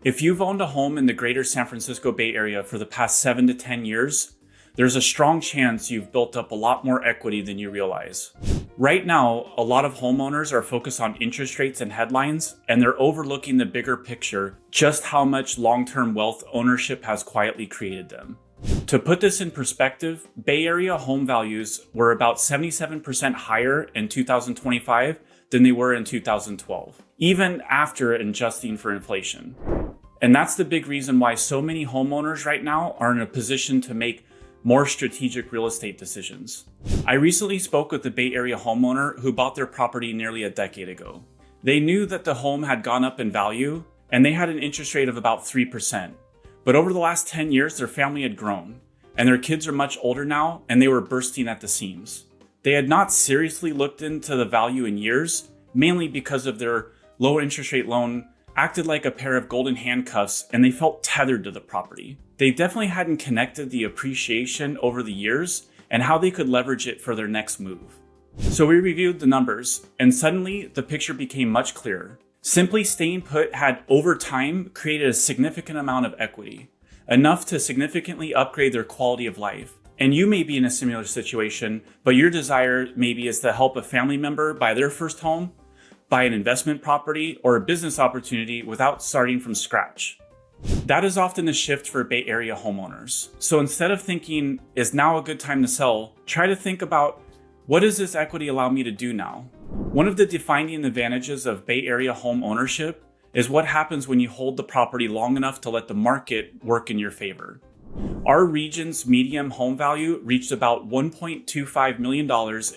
If you've owned a home in the greater San Francisco Bay Area for the past 7 to 10 years, there's a strong chance you've built up a lot more equity than you realize. Right now, a lot of homeowners are focused on interest rates and headlines, and they're overlooking the bigger picture, just how much long-term wealth ownership has quietly created them. To put this in perspective, Bay Area home values were about 77% higher in 2025 than they were in 2012, even after adjusting for inflation. And that's the big reason why so many homeowners right now are in a position to make more strategic real estate decisions. I recently spoke with a Bay Area homeowner who bought their property nearly a decade ago. They knew that the home had gone up in value and they had an interest rate of about 3%. But over the last 10 years, their family had grown and their kids are much older now and they were bursting at the seams. They had not seriously looked into the value in years, mainly because of their low interest rate loan acted like a pair of golden handcuffs and they felt tethered to the property. They definitely hadn't connected the appreciation over the years and how they could leverage it for their next move. So we reviewed the numbers and suddenly the picture became much clearer. Simply staying put had over time created a significant amount of equity, enough to significantly upgrade their quality of life. And you may be in a similar situation, but your desire maybe is to help a family member buy their first home, buy an investment property, or a business opportunity without starting from scratch. That is often the shift for Bay Area homeowners. So instead of thinking, is now a good time to sell, try to think about, what does this equity allow me to do now? One of the defining advantages of Bay Area home ownership is what happens when you hold the property long enough to let the market work in your favor. Our region's median home value reached about $1.25 million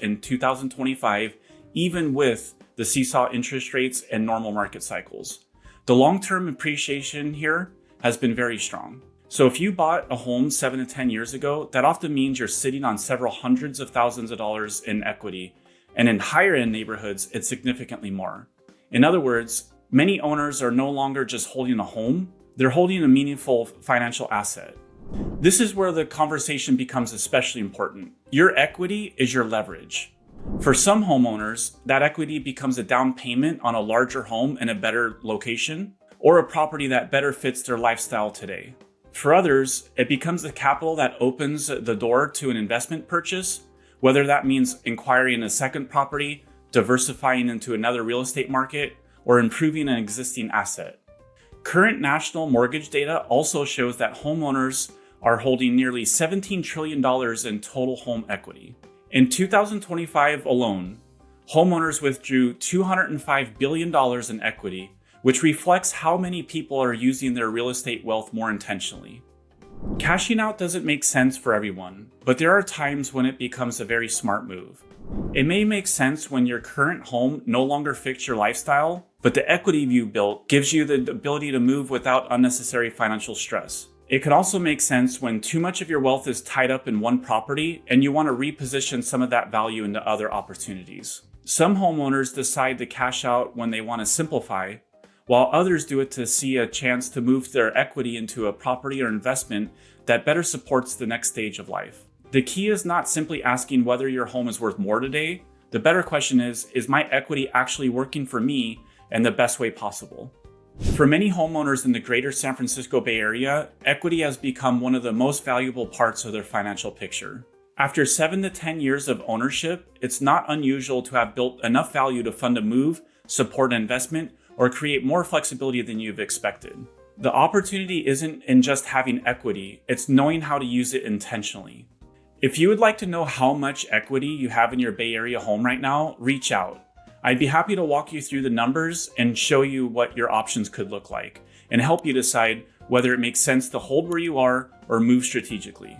in 2025, even with the seesaw interest rates and normal market cycles. The long-term appreciation here has been very strong. So if you bought a home 7 to 10 years ago, that often means you're sitting on several hundreds of thousands of dollars in equity. And in higher end neighborhoods, it's significantly more. In other words, many owners are no longer just holding a home, they're holding a meaningful financial asset. This is where the conversation becomes especially important. Your equity is your leverage. For some homeowners, that equity becomes a down payment on a larger home in a better location or a property that better fits their lifestyle today. For others, it becomes the capital that opens the door to an investment purchase, whether that means acquiring a second property, diversifying into another real estate market, or improving an existing asset. Current national mortgage data also shows that homeowners are holding nearly $17 trillion in total home equity. In 2025 alone, homeowners withdrew $205 billion in equity, which reflects how many people are using their real estate wealth more intentionally. Cashing out doesn't make sense for everyone, but there are times when it becomes a very smart move. It may make sense when your current home no longer fits your lifestyle, but the equity you built gives you the ability to move without unnecessary financial stress. It can also make sense when too much of your wealth is tied up in one property and you want to reposition some of that value into other opportunities. Some homeowners decide to cash out when they want to simplify, while others do it to see a chance to move their equity into a property or investment that better supports the next stage of life. The key is not simply asking whether your home is worth more today. The better question is my equity actually working for me in the best way possible? For many homeowners in the greater San Francisco Bay Area, equity has become one of the most valuable parts of their financial picture. After 7 to 10 years of ownership, it's not unusual to have built enough value to fund a move, support an investment, or create more flexibility than you've expected. The opportunity isn't in just having equity, it's knowing how to use it intentionally. If you would like to know how much equity you have in your Bay Area home right now, reach out. I'd be happy to walk you through the numbers and show you what your options could look like and help you decide whether it makes sense to hold where you are or move strategically.